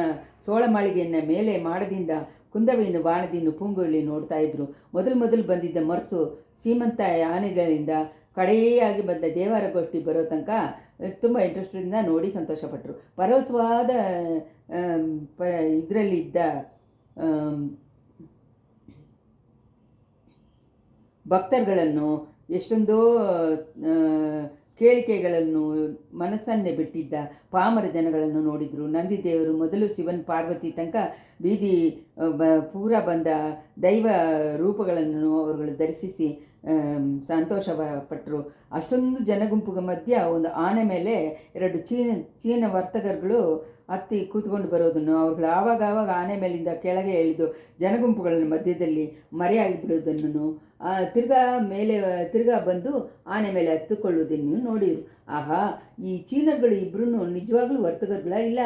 ಸೋಳಮಾಳಿಗೆಯನ್ನು ಮೇಲೆ ಮಾಡದಿಂದ ಕುಂದವಿಯನ್ನು ಬಾಣದಿನ್ನು ಪೂಂಗುಳಿ ನೋಡ್ತಾ ಇದ್ರು. ಮೊದಲು ಬಂದಿದ್ದ ಮರಸು ಸೀಮಂತ ಆನೆಗಳಿಂದ ಕಡೆಯಾಗಿ ಬಂದ ದೇವಾರ ಗೋಷ್ಠಿ ಬರೋ ತನಕ ತುಂಬ ಇಂಟ್ರೆಸ್ಟಿಂದ ನೋಡಿ ಸಂತೋಷಪಟ್ಟರು. ಪರವಶವಾದ ಇದರಲ್ಲಿದ್ದ ಭಕ್ತರುಗಳನ್ನು, ಎಷ್ಟೊಂದೋ ಕೇಳಿಕೆಗಳನ್ನು ಮನಸ್ಸನ್ನೇ ಬಿಟ್ಟಿದ್ದ ಪಾಮರ ಜನಗಳನ್ನು ನೋಡಿದರು. ನಂದಿದೇವರು ಮೊದಲು ಶಿವನ್ ಪಾರ್ವತಿ ತನಕ ಬೀದಿ ಪೂರ ಬಂದ ದೈವ ರೂಪಗಳನ್ನು ಅವರುಗಳು ಧರಿಸಿಸಿ ಸಂತೋಷ ಪಟ್ಟರು. ಅಷ್ಟೊಂದು ಜನಗುಂಪುಗ ಮಧ್ಯ ಒಂದು ಆನೆ ಮೇಲೆ 2 ಚೀನ ವರ್ತಕರುಗಳು ಹತ್ತಿ ಕೂತ್ಕೊಂಡು ಬರೋದನ್ನು ಅವ್ರುಗಳು ಆವಾಗ ಆನೆ ಮೇಲಿಂದ ಕೆಳಗೆ ಇಳಿದು ಜನಗುಂಪುಗಳ ಮಧ್ಯದಲ್ಲಿ ಮರೆಯಾಗಿ ಬಿಡೋದನ್ನು ತಿರ್ಗಾ ಬಂದು ಆನೆ ಮೇಲೆ ಹತ್ತುಕೊಳ್ಳುವುದನ್ನು ನೋಡಿದರು. ಆಹಾ, ಈ ಚೀನರುಗಳು ಇಬ್ಬರೂ ನಿಜವಾಗ್ಲೂ ವರ್ತಕರುಗಳ ಇಲ್ಲ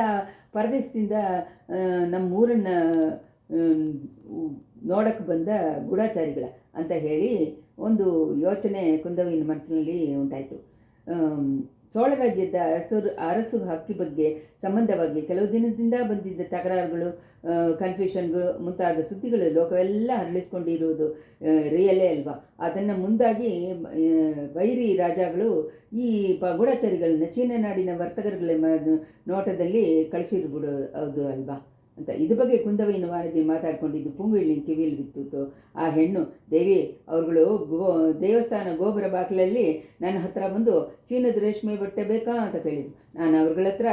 ಪರದೇಶದಿಂದ ನಮ್ಮೂರನ್ನು ನೋಡಕ್ಕೆ ಬಂದ ಗೂಢಾಚಾರಿಗಳ ಅಂತ ಹೇಳಿ ಒಂದು ಯೋಚನೆ ಕುಂದವಿನ ಮನಸ್ಸಿನಲ್ಲಿ ಉಂಟಾಯಿತು. ಚೋಳ ರಾಜ್ಯದ ಅರಸು ಹಕ್ಕಿ ಬಗ್ಗೆ ಸಂಬಂಧವಾಗಿ ಕೆಲವು ದಿನದಿಂದ ಬಂದಿದ್ದ ತಕರಾರುಗಳು, ಕನ್ಫ್ಯೂಷನ್ಗಳು ಮುಂತಾದ ಸುದ್ದಿಗಳು ಲೋಕವೆಲ್ಲ ಹರಳಿಸ್ಕೊಂಡಿರುವುದು ರಿಯಲೇ ಅಲ್ವಾ. ಅದನ್ನು ಮುಂದಾಗಿ ವೈರಿ ರಾಜಗಳು ಈ ಗೂಢಚಾರಿಗಳನ್ನ ಚೀನಾ ನಾಡಿನ ವರ್ತಕರುಗಳ ನೋಟದಲ್ಲಿ ಕಳಿಸಿರ್ಬಿಡೋದು ಅಲ್ವಾ ಅಂತ ಇದ್ರ ಬಗ್ಗೆ ಕುಂದವಿನ ವಾರದಿ ಮಾತಾಡ್ಕೊಂಡಿದ್ದು ಪುಂಗುಳಿನ ಕಿವಿಯಲ್ಲಿ ಬಿತ್ತು. ಆ ಹೆಣ್ಣು ದೇವಿ ಅವ್ರುಗಳು ದೇವಸ್ಥಾನ ಗೋಪುರ ಬಾಗಿಲಲ್ಲಿ ನನ್ನ ಹತ್ರ ಬಂದು ಚೀನದ ರೇಷ್ಮೆ ಬಟ್ಟೆ ಬೇಕಾ ಅಂತ ಕೇಳಿದ್ರು. ನಾನು ಅವ್ರಗಳ ಹತ್ರ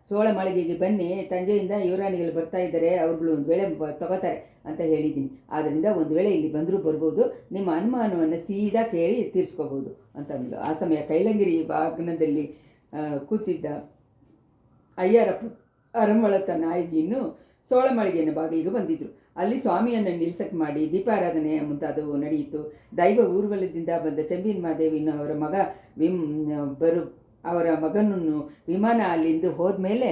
ಸೋಳ ಮಾಳಿಗೆಗೆ ಬನ್ನಿ, ತಂಜೆಯಿಂದ ಯುವರಾಣಿಗಳು ಬರ್ತಾ ಇದ್ದಾರೆ, ಅವ್ರುಗಳು ಒಂದು ವೇಳೆ ತಗೋತಾರೆ ಅಂತ ಹೇಳಿದ್ದೀನಿ. ಆದ್ದರಿಂದ ಒಂದು ವೇಳೆ ಇಲ್ಲಿ ಬಂದರೂ ಬರ್ಬೋದು, ನಿಮ್ಮ ಅನುಮಾನವನ್ನು ಸೀದಾ ಕೇಳಿ ತೀರಿಸ್ಕೋಬೋದು ಅಂತಂದ್ಳು. ಆ ಸಮಯ ಕೈಲಂಗಿರಿ ಬಾಗ್ನದಲ್ಲಿ ಕೂತಿದ್ದ ಅಯ್ಯಾರಪ್ಪ ಅರಮಳತ ನಾಯಕಿಯನ್ನು ಸೋಳ ಮಾಳಿಗೆಯನ್ನು ಬಾಗಿಲಿಗೆ ಬಂದಿದ್ದರು. ಅಲ್ಲಿ ಸ್ವಾಮಿಯನ್ನು ನಿಲ್ಸಕ್ಕೆ ಮಾಡಿ ದೀಪಾರಾಧನೆ ಮುಂತಾದವು ನಡೆಯಿತು. ದೈವ ಊರ್ವಲದಿಂದ ಬಂದ ಚೆಂಬಿನ ಮಾದೇವಿನ ಅವರ ಮಗನನ್ನು ವಿಮಾನ ಅಲ್ಲಿಂದ ಹೋದ್ಮೇಲೆ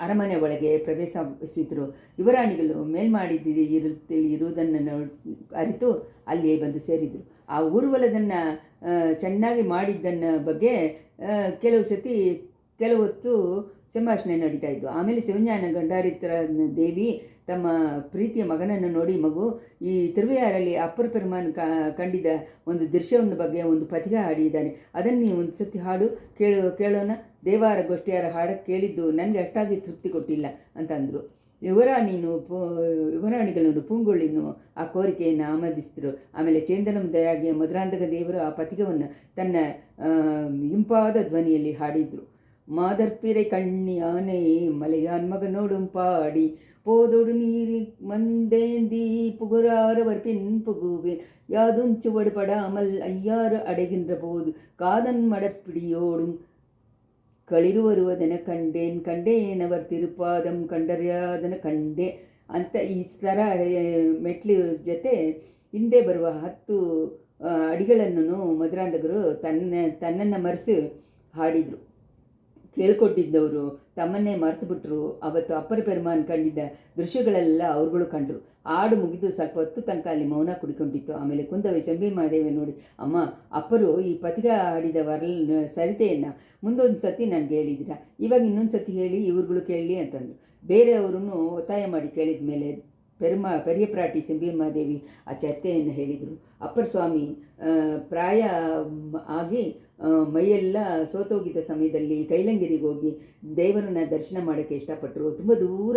ಅರಮನೆ ಒಳಗೆ ಪ್ರವೇಶಿಸಿದರು. ಯುವರಾಣಿಗಳು ಇರುವುದನ್ನು ಅರಿತು ಅಲ್ಲಿಯೇ ಬಂದು ಸೇರಿದರು. ಆ ಊರ್ವಲದನ್ನು ಚೆನ್ನಾಗಿ ಮಾಡಿದ್ದನ್ನ ಬಗ್ಗೆ ಕೆಲವು ಹೊತ್ತು ಸಂಭಾಷಣೆ ನಡೀತಾ ಇದ್ದು. ಆಮೇಲೆ ಶಿವಜ್ಞಾನ ಗಂಡಾರಿತ್ರ ದೇವಿ ತಮ್ಮ ಪ್ರೀತಿಯ ಮಗನನ್ನು ನೋಡಿ, ಮಗು, ಈ ತಿರುವೆಯಾರಲ್ಲಿ ಅಪ್ಪರ್ ಪೆರುಮಾನ್ ಕಂಡಿದ್ದ ಒಂದು ದೃಶ್ಯವನ್ನು ಬಗ್ಗೆ ಒಂದು ಪದ್ಯ ಹಾಡಿದ್ದಾನೆ, ಅದನ್ನು ನೀವು ಒಂದು ಸತಿ ಹಾಡು ಕೇಳೋಣ. ದೇವಾರ ಗೋಷ್ಠಿಯಾರ ಹಾಡಕ್ಕೆ ಕೇಳಿದ್ದು ನನಗೆ ಅಷ್ಟಾಗಿ ತೃಪ್ತಿ ಕೊಟ್ಟಿಲ್ಲ ಅಂತಂದರು. ಯುವರಾಣಿಗಳನ್ನು ಪೂಂಗೊಳ್ಳಿನು ಆ ಕೋರಿಕೆಯನ್ನು ಆಮೋದಿಸಿದರು. ಆಮೇಲೆ ಚೇಂದನಂ ದಯಾಗಿಯ ಮಧುರಾಂಧಕ ದೇವರು ಆ ಪದ್ಯವನ್ನು ತನ್ನ ಇಂಪಾದ ಧ್ವನಿಯಲ್ಲಿ ಹಾಡಿದರು. மாதற்பிறை கண்ணியானை மலையான் மகனோடும் பாடி போதொடு நீரி மந்தேந்தி புகுறாரவர் பின் புகுவேன் யாதும் சுவடுபடாமல் ஐயாறு அடைகின்ற போது காதன் மடப்பிடியோடும் களிರು வருவದೆನ ಕಂಡೇನವರ್ ತಿರುಪಾದಂ ಕಂಡರ್ಯಾದನ ಕಂಡೆ ಅಂತ ಈ ಥರ ಮೆಟ್ಲು ಜೊತೆ ಹಿಂದೆ ಬರುವ 10 ಅಡಿಗಳನ್ನು ಮಧುರಾಂಧಕರು ತನ್ನನ್ನು ಮರೆಸಿ ಹಾಡಿದರು. ಕೇಳ್ಕೊಟ್ಟಿದ್ದವರು ತಮ್ಮನ್ನೇ ಮರೆತು ಬಿಟ್ಟರು. ಅವತ್ತು ಅಪ್ಪರ್ ಪೆರುಮಾನ್ ಕಂಡಿದ್ದ ದೃಶ್ಯಗಳೆಲ್ಲ ಅವ್ರುಗಳು ಕಂಡರು. ಹಾಡು ಮುಗಿದು ಸ್ವಲ್ಪ ಹೊತ್ತು ತನಕ ಅಲ್ಲಿ ಮೌನ ಕುಡಿಕೊಂಡಿತ್ತು. ಆಮೇಲೆ ಕುಂದವಿ ಸಂಬಿ ಮಾದೇವಿ ನೋಡಿ, ಅಮ್ಮ, ಅಪ್ಪರು ಈ ಪದ್ಯ ಹಾಡಿದ ಸರಿತೆಯನ್ನು ಮುಂದೊಂದು ಸತಿ ನನಗೆ ಹೇಳಿದ್ದೀರಾ, ಇವಾಗ ಇನ್ನೊಂದು ಸತಿ ಹೇಳಿ ಇವ್ರುಗಳು ಕೇಳಲಿ ಅಂತಂದರು. ಬೇರೆಯವ್ರನ್ನು ಒತ್ತಾಯ ಮಾಡಿ ಕೇಳಿದ ಮೇಲೆ ಪೆರಿಯ ಪ್ರಾಟಿ ಸಂಬಿಮಾದೇವಿ ಆ ಚರ್ತೆಯನ್ನು ಹೇಳಿದರು. ಅಪ್ಪರ್ ಸ್ವಾಮಿ ಪ್ರಾಯ ಆಗಿ ಮೈಯೆಲ್ಲ ಸೋತೋಗಿದ್ದ ಸಮಯದಲ್ಲಿ ಕೈಲಂಗಿರಿಗೆ ಹೋಗಿ ದೇವರನ್ನ ದರ್ಶನ ಮಾಡೋಕ್ಕೆ ಇಷ್ಟಪಟ್ಟರು. ತುಂಬ ದೂರ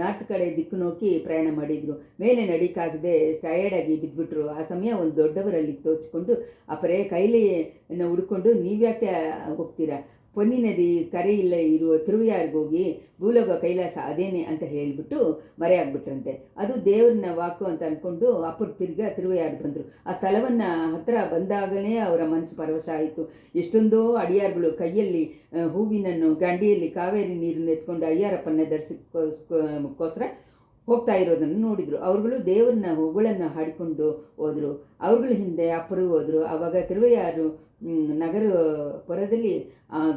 ನಾರ್ತ್ ಕಡೆ ದಿಕ್ಕು ನೋಕಿ ಪ್ರಯಾಣ ಮಾಡಿದರು. ಮೇಲೆ ನಡೀಕಾಗದೆ ಟಯರ್ಡಾಗಿ ಬಿದ್ದುಬಿಟ್ರು. ಆ ಸಮಯ ಒಂದು ದೊಡ್ಡವರಲ್ಲಿ ತೋಚಿಕೊಂಡು ಅಪ್ಪರೇ ಕೈಲಿಯನ್ನು ಹುಡ್ಕೊಂಡು ನೀವ್ಯಾಕೆ ಹೋಗ್ತೀರಾ, ಪೊನ್ನಿ ನದಿ ಕರೆ ಇಲ್ಲ ಇರುವ ತಿರುವೆಯಾರಿಗೋಗಿ ಭೂಲೋಕ ಕೈಲಾಸ ಅದೇನೆ ಅಂತ ಹೇಳಿಬಿಟ್ಟು ಮರೆಯಾಗ್ಬಿಟ್ರಂತೆ. ಅದು ದೇವ್ರನ್ನ ವಾಕು ಅಂತ ಅಂದ್ಕೊಂಡು ಅಪ್ಪರು ತಿರುವೆಯಾರು ಬಂದರು. ಆ ಸ್ಥಳವನ್ನು ಹತ್ತಿರ ಬಂದಾಗಲೇ ಅವರ ಮನಸ್ಸು ಪರವಶ ಆಯಿತು. ಎಷ್ಟೊಂದೋ ಅಡಿಯಾರುಗಳು ಕೈಯಲ್ಲಿ ಹೂವಿನನ್ನು ಗಂಡಿಯಲ್ಲಿ ಕಾವೇರಿ ನೀರನ್ನು ಎತ್ಕೊಂಡು ಅಯ್ಯಾರಪ್ಪನ ದರ್ಶನಕ್ಕೋಸ್ಕರ ಹೋಗ್ತಾ ಇರೋದನ್ನು ನೋಡಿದರು. ಅವ್ರುಗಳು ದೇವ್ರನ್ನ ಹೊಗಳನ್ನು ಹಾಡಿಕೊಂಡು ಹೋದರು. ಅವ್ರುಗಳ ಹಿಂದೆ ಅಪ್ಪರು ಹೋದರು. ಆವಾಗ ತಿರುವೆಯಾರು ನಗರ ಪುರದಲ್ಲಿ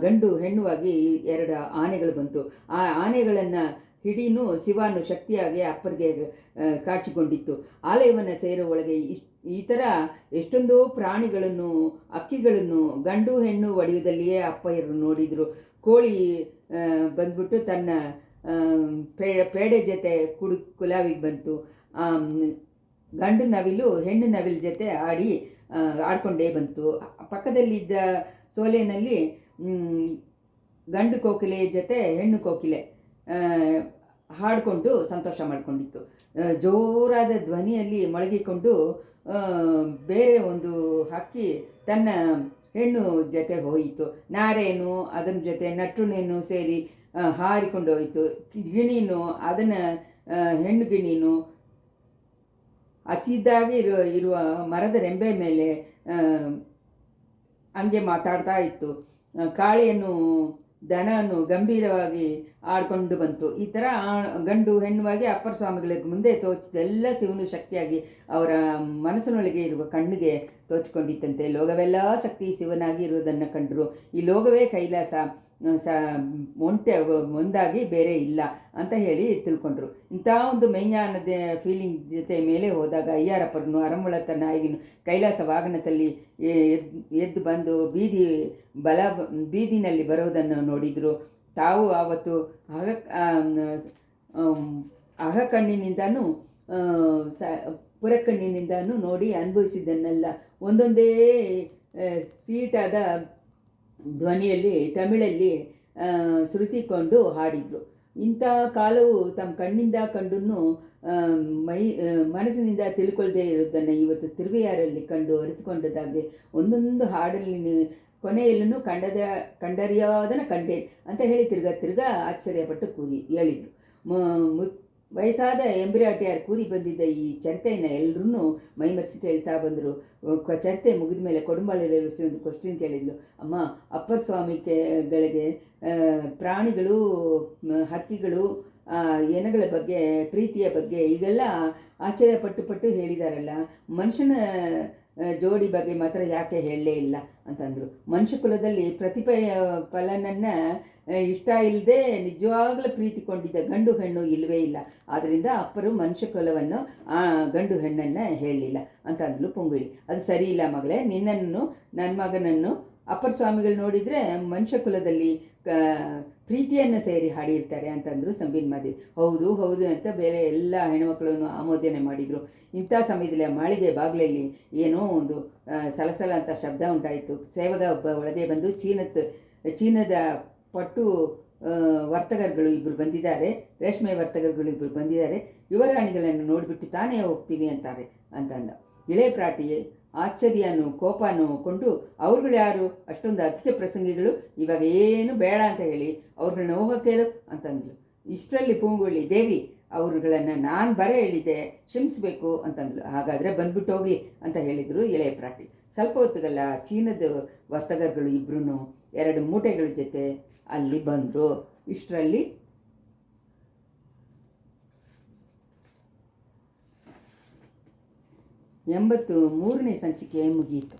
ಗಂಡು ಹೆಣ್ಣುವಾಗಿ 2 ಆನೆಗಳು ಬಂತು. ಆ ಆನೆಗಳನ್ನು ಹಿಡೀನು ಶಿವನು ಶಕ್ತಿಯಾಗಿ ಅಪ್ಪರಿಗೆ ಕಾಚಿಕೊಂಡಿತ್ತು. ಆಲಯವನ್ನು ಸೇರೋ ಒಳಗೆ ಈ ಥರ ಎಷ್ಟೊಂದೋ ಪ್ರಾಣಿಗಳನ್ನು, ಅಕ್ಕಿಗಳನ್ನು ಗಂಡು ಹೆಣ್ಣು ಒಡೆಯುವುದಲ್ಲಿಯೇ ಅಪ್ಪಯ್ಯರು ನೋಡಿದರು. ಕೋಳಿ ಬಂದ್ಬಿಟ್ಟು ತನ್ನ ಪೇಡೆ ಜೊತೆ ಕುಲಾವಿಗೆ ಬಂತು. ಗಂಡು ನವಿಲು ಹೆಣ್ಣು ನವಿಲು ಜೊತೆ ಆಡ್ಕೊಂಡೇ ಬಂತು. ಪಕ್ಕದಲ್ಲಿದ್ದ ಸೋಲೆನಲ್ಲಿ ಗಂಡು ಕೋಕಿಲೆ ಜೊತೆ ಹೆಣ್ಣು ಕೋಕಿಲೆ ಹಾಡಿಕೊಂಡು ಸಂತೋಷ ಮಾಡಿಕೊಂಡಿತ್ತು. ಜೋರಾದ ಧ್ವನಿಯಲ್ಲಿ ಮೊಳಗಿಕೊಂಡು ಬೇರೆ ಒಂದು ಹಕ್ಕಿ ತನ್ನ ಹೆಣ್ಣು ಜೊತೆ ಹೋಯಿತು. ನಾರೇನು ಅದರ ಜೊತೆ ನಟುನೇನು ಸೇರಿ ಹಾರಿಕೊಂಡು ಹೋಯಿತು. ಗಿಣಿನು ಅದನ್ನು ಹೆಣ್ಣು ಗಿಣಿನು ಹಸಿದಾಗಿ ಇರುವ ಮರದ ರೆಂಬೆ ಮೇಲೆ ಹಂಗೆ ಮಾತಾಡ್ತಾ ಇತ್ತು. ಕಾಳಿಯನ್ನು ದನವನ್ನು ಗಂಭೀರವಾಗಿ ಆಡ್ಕೊಂಡು ಬಂತು. ಈ ಥರ ಗಂಡು ಹೆಣ್ಣುವಾಗಿ ಅಪ್ಪರ ಸ್ವಾಮಿಗಳಿಗೆ ಮುಂದೆ ತೋಚಿದೆಲ್ಲ ಶಿವನು ಶಕ್ತಿಯಾಗಿ ಅವರ ಮನಸ್ಸಿನೊಳಗೆ ಇರುವ ಕಣ್ಣಿಗೆ ತೋಚಿಕೊಂಡಿತ್ತಂತೆ. ಲೋಕವೆಲ್ಲ ಶಕ್ತಿ ಶಿವನಾಗಿ ಇರುವುದನ್ನು ಕಂಡರು. ಈ ಲೋಕವೇ ಕೈಲಾಸ, ಒಂದಾಗಿ ಬೇರೆ ಇಲ್ಲ ಅಂತ ಹೇಳಿ ತಿಳ್ಕೊಂಡ್ರು. ಇಂಥ ಒಂದು ಮೈಜ್ಞಾನದ ಫೀಲಿಂಗ್ ಜೊತೆ ಮೇಲೆ ಹೋದಾಗ ಅಯ್ಯಾರಪ್ಪರನ್ನು ಅರಮುಳತ ನಾಯಿಗಿನ ಕೈಲಾಸ ವಾಹನದಲ್ಲಿ ಎದ್ದು ಬಂದು ಬೀದಿನಲ್ಲಿ ಬರೋದನ್ನು ನೋಡಿದರು. ತಾವು ಆವತ್ತು ಅಹಕಣ್ಣಿನಿಂದನೂ ಪುರಕಣ್ಣಿನಿಂದನೂ ನೋಡಿ ಅನುಭವಿಸಿದ್ದನ್ನೆಲ್ಲ ಒಂದೊಂದೇ ಸ್ವೀಟಾದ ಧ್ವನಿಯಲ್ಲಿ ತಮಿಳಲ್ಲಿ ಶ್ರುತಿಕೊಂಡು ಹಾಡಿದರು. ಇಂಥ ಕಾಲವು ತಮ್ಮ ಕಣ್ಣಿಂದ ಕಂಡೂ ಮನಸ್ಸಿನಿಂದ ತಿಳ್ಕೊಳ್ದೇ ಇರೋದನ್ನು ಇವತ್ತು ತಿರುವೆಯಾರಲ್ಲಿ ಕಂಡು ಅರಿತುಕೊಂಡದಾಗೆ ಒಂದೊಂದು ಹಾಡಲ್ಲಿ ಕೊನೆಯಲ್ಲೂ ಕಂಡರಿಯಾದನ ಕಂಡೆ ಅಂತ ಹೇಳಿ ತಿರ್ಗಾ ಆಶ್ಚರ್ಯಪಟ್ಟು ಹೇಳಿದರು. ವಯಸ್ಸಾದ ಎಂಬ್ರಾಟಿಯಾರ್ ಕೂರಿ ಬಂದಿದ್ದ ಈ ಚರಿತೆಯನ್ನು ಎಲ್ಲರೂ ಮೈಮರೆಸಿ ಕೇಳ್ತಾ ಬಂದರು. ಚರಿತೆ ಮುಗಿದ ಮೇಲೆ ಕೊಡುಂಬಾಳಿಸಿ ಒಂದು ಕ್ವಶನ್ ಕೇಳಿದ್ಲು. ಅಮ್ಮ, ಅಪ್ಪರ ಸ್ವಾಮಿಗಳಿಗೆ ಪ್ರಾಣಿಗಳು, ಹಕ್ಕಿಗಳು, ಏನಗಳ ಬಗ್ಗೆ, ಪ್ರೀತಿಯ ಬಗ್ಗೆ ಈಗೆಲ್ಲ ಆಶ್ಚರ್ಯಪಟ್ಟು ಹೇಳಿದಾರಲ್ಲ, ಮನುಷ್ಯನ ಜೋಡಿ ಬಗ್ಗೆ ಮಾತ್ರ ಯಾಕೆ ಹೇಳಲೇ ಇಲ್ಲ ಅಂತಂದರು. ಮನುಷ್ಯ ಕುಲದಲ್ಲಿ ಪ್ರತಿಫಲನನ್ನು ಇಷ್ಟ ಇಲ್ಲದೆ ನಿಜವಾಗಲೂ ಪ್ರೀತಿಕೊಂಡಿದ್ದ ಗಂಡು ಹೆಣ್ಣು ಇಲ್ಲವೇ ಇಲ್ಲ. ಆದ್ದರಿಂದ ಅಪ್ಪರು ಮನುಷ್ಯ ಕುಲವನ್ನು ಗಂಡು ಹೆಣ್ಣನ್ನು ಹೇಳಲಿಲ್ಲ ಅಂತ ಅಂದ್ಲು ಪೊಂಗುಳಿ. ಅದು ಸರಿ ಇಲ್ಲ ಮಗಳೇ, ನಿನ್ನನ್ನು ನನ್ನ ಮಗನನ್ನು ಅಪ್ಪರ ಸ್ವಾಮಿಗಳು ನೋಡಿದರೆ ಮನುಷ್ಯ ಕುಲದಲ್ಲಿ ಪ್ರೀತಿಯನ್ನು ಸೇರಿ ಹಾಡಿರ್ತಾರೆ ಅಂತಂದರು ಸಂಬಿನ್ ಮಾದೇವಿ. ಹೌದು ಅಂತ ಬೇರೆ ಎಲ್ಲ ಹೆಣ್ಮಕ್ಳನ್ನು ಆಮೋದನೆ ಮಾಡಿದರು. ಇಂಥ ಸಮಯದಲ್ಲಿ ಮಾಳಿಗೆ ಬಾಗಿಲಲ್ಲಿ ಏನೋ ಒಂದು ಸಲಸಲ ಅಂತ ಶಬ್ದ ಉಂಟಾಯಿತು. ಸೇವಕ ಒಬ್ಬ ಒಳಗೆ ಬಂದು ಚೀನದ ಪಟ್ಟು ವರ್ತಕರುಗಳು ಇಬ್ಬರು ಬಂದಿದ್ದಾರೆ, ರೇಷ್ಮೆ ವರ್ತಕರುಗಳು ಇಬ್ಬರು ಬಂದಿದ್ದಾರೆ, ಯುವರಾಣಿಗಳನ್ನು ನೋಡಿಬಿಟ್ಟು ತಾನೇ ಹೋಗ್ತೀವಿ ಅಂತಾರೆ ಅಂತಂದ. ಇಳೆ ಪ್ರಾಟಿ ಆಶ್ಚರ್ಯನೂ ಕೋಪನೂ ಕೊಂಡು ಅವ್ರುಗಳು ಯಾರು, ಅಷ್ಟೊಂದು ಅತಿಕೆ ಪ್ರಸಂಗಿಗಳು, ಇವಾಗ ಏನು ಬೇಡ ಅಂತ ಹೇಳಿ ಅವ್ರುಗಳನ್ನ ಹೋಗೋಕ್ಕೇಳು ಅಂತಂದ್ಲು. ಇಷ್ಟರಲ್ಲಿ ಪೂಂಗುಳಿ, ದೇವಿ ಅವ್ರುಗಳನ್ನು ನಾನು ಬರೇ ಹೇಳಿದ್ದೆ, ಕ್ಷಮಿಸಬೇಕು ಅಂತಂದ್ಲು. ಹಾಗಾದರೆ ಬಂದ್ಬಿಟ್ಟು ಹೋಗಲಿ ಅಂತ ಹೇಳಿದರು ಇಳೆಯ ಪ್ರಾಟಿ. ಸ್ವಲ್ಪ ಹೊತ್ತಿಗಲ್ಲ ಚೀನದ ವರ್ತಕರುಗಳು ಇಬ್ಬರೂ 2 ಮೂಟೆಗಳ ಜೊತೆ ಅಲ್ಲಿ ಬಂದರು. ಇಷ್ಟರಲ್ಲಿ 83ನೇ ಸಂಚಿಕೆ ಮುಗಿಯಿತು.